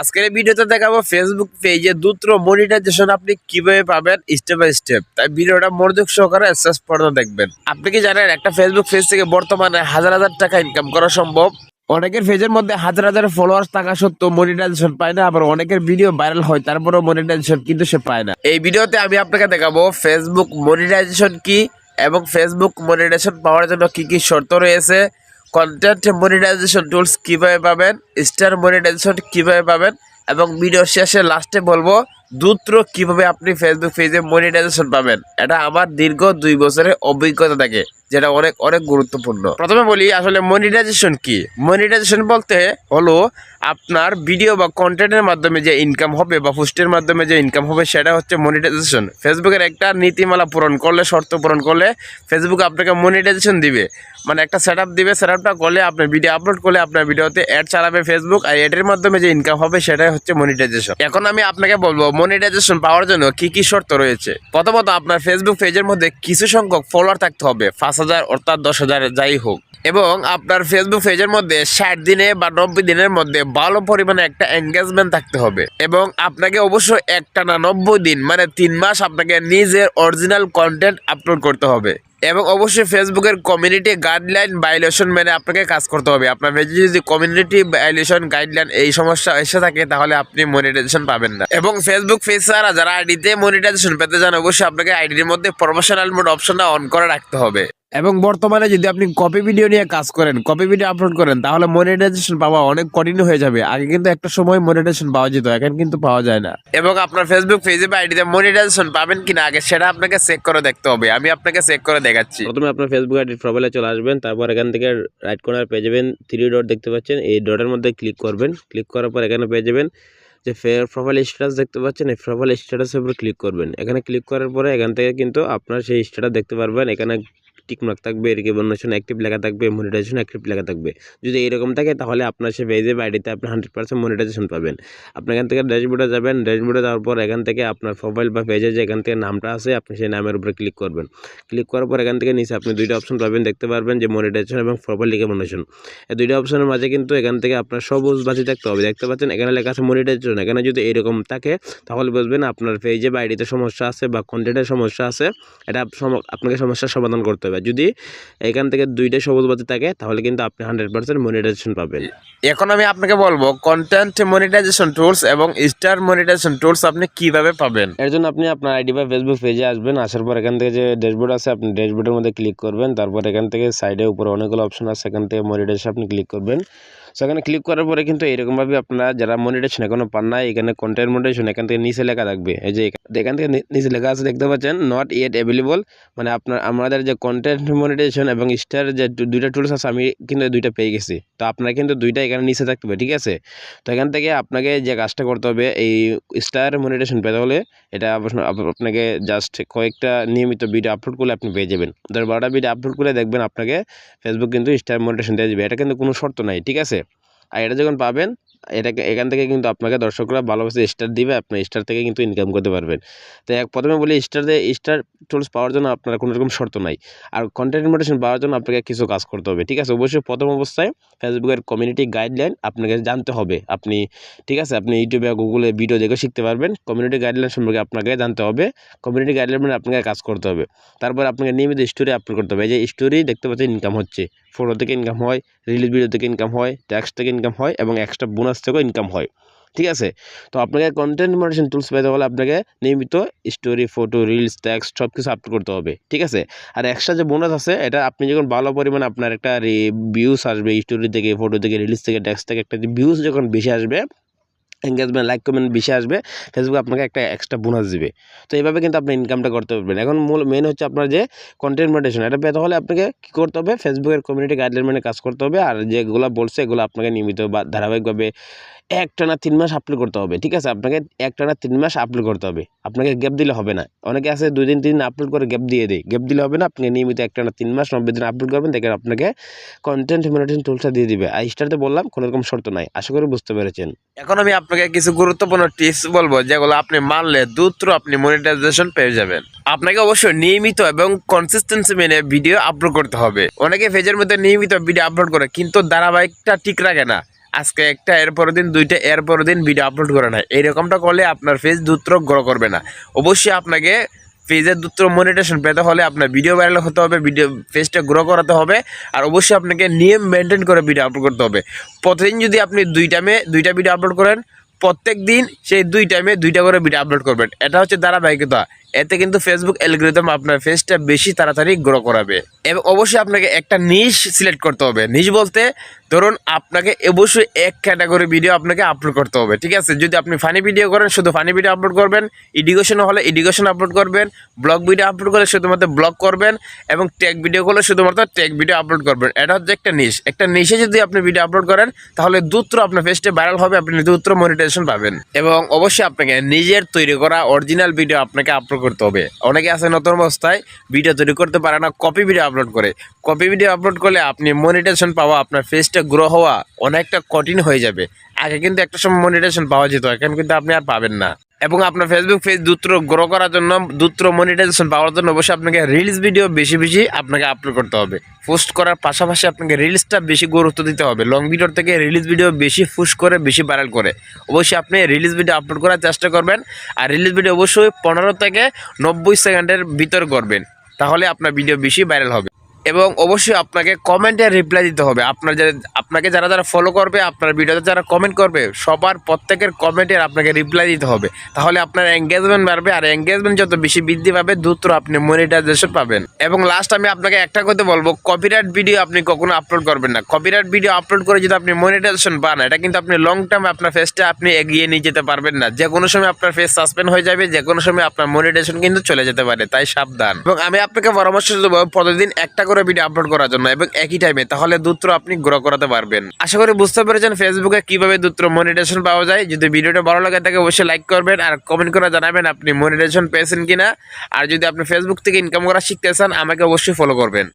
আজকের এই ভিডিওতে দেখাবো ফেসবুক পেজে দ্রুত মনিটাইজেশন আপনি কিভাবে পাবেন স্টেপ বাই স্টেপ। তাই ভিডিওটা মনোযোগ সহকারে শেষ পর্যন্ত দেখবেন। আপনি কি জানেন একটা ফেসবুক পেজ থেকে বর্তমানে হাজার হাজার টাকা ইনকাম করা সম্ভব? অনেকের পেজের মধ্যে হাজার হাজার ফলোয়ার্স থাকা সত্ত্বেও মনিটাইজেশন পায় না, আবার অনেকের ভিডিও ভাইরাল হয় তারপরেও মনিটাইজেশন কিন্তু সে পায় না। এই ভিডিওতে আমি আপনাকে দেখাবো ফেসবুক মনিটাইজেশন কি এবং ফেসবুক মনিটাইজেশন পাওয়ার জন্য কি কি শর্ত রয়েছে, কন্টেন্ট মনিটাইজেশন টুলস কিভাবে পাবেন, স্টার মনিটাইজেশন কিভাবে পাবেন এবং ভিডিও শেষে লাস্টে বলবো দ্রুত কিভাবে আপনি ফেসবুক পেজে মনিটাইজেশন পাবেন। এটা আমার দীর্ঘ 2 বছরের অভিজ্ঞতা থাকে, যেটা অনেক অনেক গুরুত্বপূর্ণ। প্রথমে বলি আসলে মনিটাইজেশন কি। মনিটাইজেশন বলতে হলো আপনার ভিডিও বা কন্টেন্টের মাধ্যমে যে ইনকাম হবে বা পোস্টের মাধ্যমে যে ইনকাম হবে সেটা হচ্ছে মনিটাইজেশন। ফেসবুকের একটা নীতিমালা পূরণ করলে, শর্ত পূরণ করলে ফেসবুক আপনাকে মনিটাইজেশন দিবে, মানে একটা সেট আপ দিবে। সেট আপটা করলে আপনি ভিডিও আপলোড করলে আপনার ভিডিওতে অ্যাড চালাবে ফেসবুক, আর এর মাধ্যমে যে ইনকাম হবে সেটাই হচ্ছে মনিটাইজেশন। এখন আমি আপনাকে বলবো মনিটাইজেশন পাওয়ার জন্য কি কি শর্ত রয়েছে। প্রথমত আপনার ফেসবুক পেজের মধ্যে কিছু সংখ্যক ফলোয়ার থাকতে হবে, 5,000 অর্থাৎ 10,000 যাই হোক, এবং আপনার ফেসবুক পেজের মধ্যে 60 দিনে বা 90 দিনের মধ্যে ভালো পরিমাণে একটা এঙ্গেজমেন্ট থাকতে হবে, এবং আপনাকে অবশ্যই একটানা 90 দিন মানে 3 মাস আপনাকে নিজের অরিজিনাল কন্টেন্ট আপলোড করতে হবে, এবং অবশ্যই ফেসবুকের কমিউনিটি গাইডলাইন ভায়োলেশন মেনে আপনাকে কাজ করতে হবে। আপনার পেজে যদি কমিউনিটি ভায়োলেশন গাইডলাইন এই সমস্যা এসে থাকে তাহলে আপনি মনিটাইজেশন পাবেন না। এবং ফেসবুক পেজ ছাড়া যারা আইডিতে মনিটাইজেশন পেতে চান অবশ্যই আপনাকে আইডির মধ্যে প্রমোশনাল মোড অপশনটা অন করে রাখতে হবে। এবং বর্তমানে যদি আপনি কপি ভিডিও নিয়ে কাজ করেন, কপি ভিডিও আপলোড করেন, তাহলে মনিটাইজেশন পাওয়া অনেক কঠিন হয়ে যাবে। আগে কিন্তু একটা সময় মনিটাইজেশন পাওয়া যেত, এখন কিন্তু পাওয়া যায় না। এবং আপনার ফেসবুক পেজে বা আইডিতে মনিটাইজেশন পাবেন কিনা আগে সেটা আপনাকে চেক করে দেখতে হবে। আমি আপনাকে চেক করে দেখাচ্ছি। প্রথমে আপনার ফেসবুক আইডির প্রোফাইলে চলে আসবেন, তারপর এখান থেকে রাইট কর্নার পেয়ে যাবেন 3 ডট দেখতে পাচ্ছেন, এই ডটের মধ্যে ক্লিক করবেন। ক্লিক করার পর এখানে পেয়ে যাবেন যে প্রোফাইল স্ট্যাটাস দেখতে পাচ্ছেন, এই প্রোফাইল স্ট্যাটাসের উপর ক্লিক করবেন। এখানে ক্লিক করার পরে এখান থেকে কিন্তু আপনার সেই স্ট্যাটাস দেখতে পারবেন। এখানে টিক মার্ক থাকবে, রিকগনিশন অ্যাক্টিভ লেখা থাকবে, মনিটাইজেশন অ্যাক্টিভ লেখা থাকবে। যদি এরকম থাকে তাহলে আপনার সেই পেজে বা আইডিতে আপনি 100% মনিটাইজেশন পাবেন। আপনি এখান থেকে ড্যাশবোর্ডে যাবেন, ড্যাশবোর্ডে যাওয়ার পর এখান থেকে আপনার প্রোফাইল বা পেজে যে এখান থেকে নামটা আছে আপনি সেই নামের উপরে ক্লিক করবেন। ক্লিক করার পর এখান থেকে নিচে আপনি 2টা অপশন পাবেন, দেখতে পারবেন যে মনিটাইজেশন এবং প্রোফাইল রিকগনিশন। এই 2টা অপশনের মাঝে কিন্তু এখান থেকে আপনার সবুজ বাতি থাকতে হবে, দেখতে পাচ্ছেন এখানে লেখা আছে মনিটাইজেশন। এখানে যদি এরকম থাকে তাহলে বুঝবেন আপনার পেজে বা আইডিতে সমস্যা আছে বা কন্টেন্টের সমস্যা আছে, এটা আপনাকে সমস্যার সমাধান করতে হবে। যদি এখান থেকে 2টা সবুজ বাতি থাকে তাহলে কিন্তু আপনি 100% মনিটাইজেশন পাবেন। এখন আমি আপনাকে বলবো কন্টেন্ট মনিটাইজেশন টুলস এবং স্টার মনিটাইজেশন টুলস আপনি কিভাবে পাবেন। এর জন্য আপনি আপনার আইডি বা ফেসবুক পেজে আসবেন, আসার পর এখান থেকে যে ড্যাশবোর্ড আছে আপনি ড্যাশবোর্ডের মধ্যে ক্লিক করবেন। তারপর এখান থেকে সাইডে উপরে অনেকগুলো অপশন আছে, এখান থেকে মনিটাইজেশন আপনি ক্লিক করবেন। সেখানে ক্লিক করার পরে কিন্তু এরকমভাবে আপনারা যারা মনিটাইজেশন এখনো পান না, এখানে কন্টেন্ট মনিটাইজেশন এখান থেকে নিচে লেখা থাকবে, এই যে এখান থেকে নিচে লেখা আছে দেখতে পাচ্ছেন নট ইয়েট অ্যাভেলেবল, মানে আমাদের যে কন্টেন্ট মনিটাইজেশন এবং স্টার যে 2টা টুলস আছে আমি কিন্তু 2টা পেয়ে গেছি। তো আপনারা কিন্তু 2টা এখানে নিচে থাকতে হবে, ঠিক আছে। তো এখান থেকে আপনাকে যে কাজটা করতে হবে, এই স্টার মনিটাইজেশন পেতে হলে এটা আপনাকে জাস্ট কয়েকটা নিয়মিত ভিডিও আপলোড করলে আপনি পেয়ে যাবেন। 10-12টা ভিডিও আপলোড করলে দেখবেন আপনাকে ফেসবুক কিন্তু স্টার মনিটাইজেশন দিয়ে দেবে। এটা কিন্তু কোনো শর্ত নাই, ঠিক আছে। আর এটা যখন পাবেন এখান থেকে কিন্তু আপনাকে দর্শকরা ভালোবাসে স্টার দিবে, আপনি স্টার থেকে কিন্তু ইনকাম করতে পারবেন। তো প্রথমে বলি স্টার টুলস পাওয়ার জন্য আপনার কোনো রকম শর্ত নাই, আর কন্টেন্ট মনিটাইজেশন পাওয়ার জন্য আপনাকে কিছু কাজ করতে হবে, ঠিক আছে। অবশ্যই প্রথম অবস্থায় ফেসবুকের কমিউনিটি গাইডলাইন আপনাকে জানতে হবে, আপনি ঠিক আছে আপনি ইউটিউবে গুগলে ভিডিও দেখে শিখতে পারবেন। কমিউনিটি গাইডলাইন সম্পর্কে আপনাকে জানতে হবে, কমিউনিটি গাইডলাইন মানে আপনাকে কাজ করতে হবে। তারপর আপনাকে নিয়মিত স্টোরি আপলোড করতে হবে। এই যে স্টোরি দেখতে পাচ্ছেন ইনকাম হচ্ছে, ফটো থেকে ইনকাম হয়, রিলিজ ভিডিও থেকে ইনকাম হয়, ট্যাক্স থেকে ইনকাম হয় এবং এক্সট্রা বোনাস থেকেও ইনকাম হয়, ঠিক আছে। তো আপনাকে কন্টেন্ট মনিটাইজেশন টুলস পেতে হলে আপনাকে নিয়মিত স্টোরি, ফটো, রিলস, ট্যাক্স সব কিছু আপলোড করতে হবে, ঠিক আছে। আর এক্সট্রা যে বোনাস আছে এটা আপনি যখন ভালো পরিমাণে আপনার একটা ভিউস আসবে, স্টোরি থেকে, ফটো থেকে, রিলস থেকে, ট্যাক্স থেকে একটা ভিউস যখন বেশি আসবে, এঙ্গেজমেন্ট, লাইক, কমেন্ট বেশি আসবে, ফেসবুক আপনাকে একটা এক্সট্রা বোনাস দিবে। তো এইভাবে কিন্তু আপনি ইনকামটা করতে পারবেন। এখন মেন হচ্ছে আপনার যে কন্টেন্ট মনিটাইজেশন, এটা পেতে হলে আপনাকে কী করতে হবে, ফেসবুকের কমিউনিটি গাইডলাইন মেনে কাজ করতে হবে। আর যেগুলো বলছে এগুলো আপনাকে নিয়মিত বা ধারাবাহিকভাবে একটানা 3 মাস আপলোড করতে হবে, ঠিক আছে। আপনাকে একটানা 3 মাস আপলোড করতে হবে, আপনাকে গ্যাপ দিলে হবে না। অনেকে আছে 2 দিন 3 দিন আপলোড করে গ্যাপ দিয়ে দেয়, গ্যাপ দিলে হবে না। আপনি নিয়মিত একটানা 3 মাস 90 দিন আপলোড করবেন, দেখেন আপনাকে কন্টেন্ট মনিটাইজেশন টুলসটা দিয়ে দিবে। আর স্টার্টে বললাম কোনো রকম শর্ত নাই, আশা করি বুঝতে পেরেছেন। এখন আমি আপনাকে কিছু গুরুত্বপূর্ণ টিপস বলবো যেগুলো আপনি মানলে দ্রুত আপনি মনিটাইজেশন পেয়ে যাবেন। আপনাকে অবশ্যই নিয়মিত এবং কনসিস্টেন্সি মেনে ভিডিও আপলোড করতে হবে। অনেকে পেজের মধ্যে নিয়মিত ভিডিও আপলোড করে কিন্তু ধারাবাহিকটা ঠিক রাখে না। আজকে একটা এর পরের দিন দুইটা এর পরের দিন ভিডিও আপলোড করে না, এইরকমটা করলে আপনার ফেস দ্রুত গ্রো করবে না। অবশ্যই আপনাকে পেজের দ্রুত মনিটাইজেশন পেতে হলে আপনার ভিডিও ভাইরাল হতে হবে, ভিডিও পেজটা গ্রো করাতে হবে, আর অবশ্যই আপনাকে নিয়ম মেনটেন করে ভিডিও আপলোড করতে হবে। প্রতিদিন যদি আপনি দুইটা ভিডিও আপলোড করেন, প্রত্যেক দিন সেই 2 টাইমে 2টা করে ভিডিও আপলোড করবেন। এটা হচ্ছে ধারাবাহিকতা। এতে কিন্তু ফেসবুক অ্যালগরিদম আপনার পেজটা বেশি তাড়াতাড়ি গ্রো করাবে। এবং অবশ্যই আপনাকে একটা নিশ সিলেক্ট করতে হবে। নিশ বলতে ধরুন আপনাকে অবশ্যই এক ক্যাটাগরি ভিডিও আপনাকে আপলোড করতে হবে, ঠিক আছে? যদি আপনি ফানি ভিডিও করেন শুধু ফানি ভিডিও আপলোড করবেন, এডুকেশন হলে এডুকেশন আপলোড করবেন, ব্লগ ভিডিও আপলোড করলে শুধুমাত্র ব্লগ করবেন, এবং টেক ভিডিও করলে শুধুমাত্র টেক ভিডিও আপলোড করবেন। এটা হচ্ছে একটা নিশ। একটা নিশে যদি আপনি ভিডিও আপলোড করেন তাহলে দ্রুত আপনার পেজটা ভাইরাল হবে, আপনি দ্রুত মনিটাইজেশন পাবেন। এবং অবশ্যই আপনাকে নিজের তৈরি করা অরিজিনাল ভিডিও আপনাকে আপলোড করতে হবে। অনেকে আছে নতুন অবস্থায় ভিডিও তৈরি করতে পারে না, কপি ভিডিও আপলোড করে। কপি ভিডিও আপলোড করলে আপনি মনিটাইজেশন পাওয়া, আপনার পেজটা গ্রো হওয়া অনেকটা কঠিন হয়ে যাবে। আগে কিন্তু একটা সময় মনিটাইজেশন পাওয়া যেত, এখন কিন্তু আপনি আর পাবেন না। এবং আপনার ফেসবুক পেজ দ্রুত গ্রো করার জন্য, দ্রুত মনিটাইজেশন পাওয়ার জন্য অবশ্যই আপনাকে রিলস ভিডিও বেশি বেশি আপনাকে আপলোড করতে হবে। পোস্ট করার পাশাপাশি আপনাকে রিলসটা বেশি গুরুত্ব দিতে হবে। লং ভিডিওর থেকে রিলস ভিডিও বেশি পুশ করে, বেশি ভাইরাল করে অবশ্যই আপনি রিলস ভিডিও আপলোড করার চেষ্টা করবেন। আর রিলস ভিডিও অবশ্যই 15 থেকে 90 সেকেন্ডের ভিতর করবেন, তাহলে আপনার ভিডিও বেশি ভাইরাল হবে। এবং অবশ্যই আপনাকে কমেন্টে রিপ্লাই দিতে হবে। আপনাকে যারা যারা ফলো করবে, আপনার ভিডিওতে যারা কমেন্ট করবে, সবার প্রত্যেকের কমেন্টের আপনাকে রিপ্লাই দিতে হবে। তাহলে আপনার এঙ্গেজমেন্ট বাড়বে, আর এঙ্গেজমেন্ট যত বেশি বৃদ্ধি পাবে দ্রুত আপনি মনিটাইজেশন পাবেন। এবং লাস্ট আমি আপনাকে একটা কথা বলবো, কপিরাইট ভিডিও আপনি কখনো আপলোড করবেন না। কপিরাইট ভিডিও আপলোড করে যদি আপনি মনিটাইজেশন পান, এটা কিন্তু আপনি লং টার্মে আপনার ফেসটা আপনি এগিয়ে নিয়ে যেতে পারবেন না। যে কোনো সময় আপনার ফেস সাসপেন্ড হয়ে যাবে, যে কোনো সময় আপনার মনিটাইজেশন কিন্তু চলে যেতে পারে, তাই সাবধান। এবং আমি আপনাকে পরামর্শ দেবো প্রতিদিন একটা করে ভিডিও আপলোড করার জন্য, এবং একই টাইমে, তাহলে দ্রুত আপনি গ্রো করাতে পারবেন। আশা করি বুঝতে পেরেছেন ফেসবুকে কিভাবে দ্রুত মনিটাইজেশন পাওয়া যায়। যদি ভিডিওটা ভালো লাগে থাকে অবশ্যই লাইক করবেন, আর কমেন্ট করে জানাবেন আপনি মনিটাইজেশন পেয়েছেন কিনা। আর যদি আপনি ফেসবুক থেকে ইনকাম করা শিখতে চান, আমাকে অবশ্যই ফলো করবেন।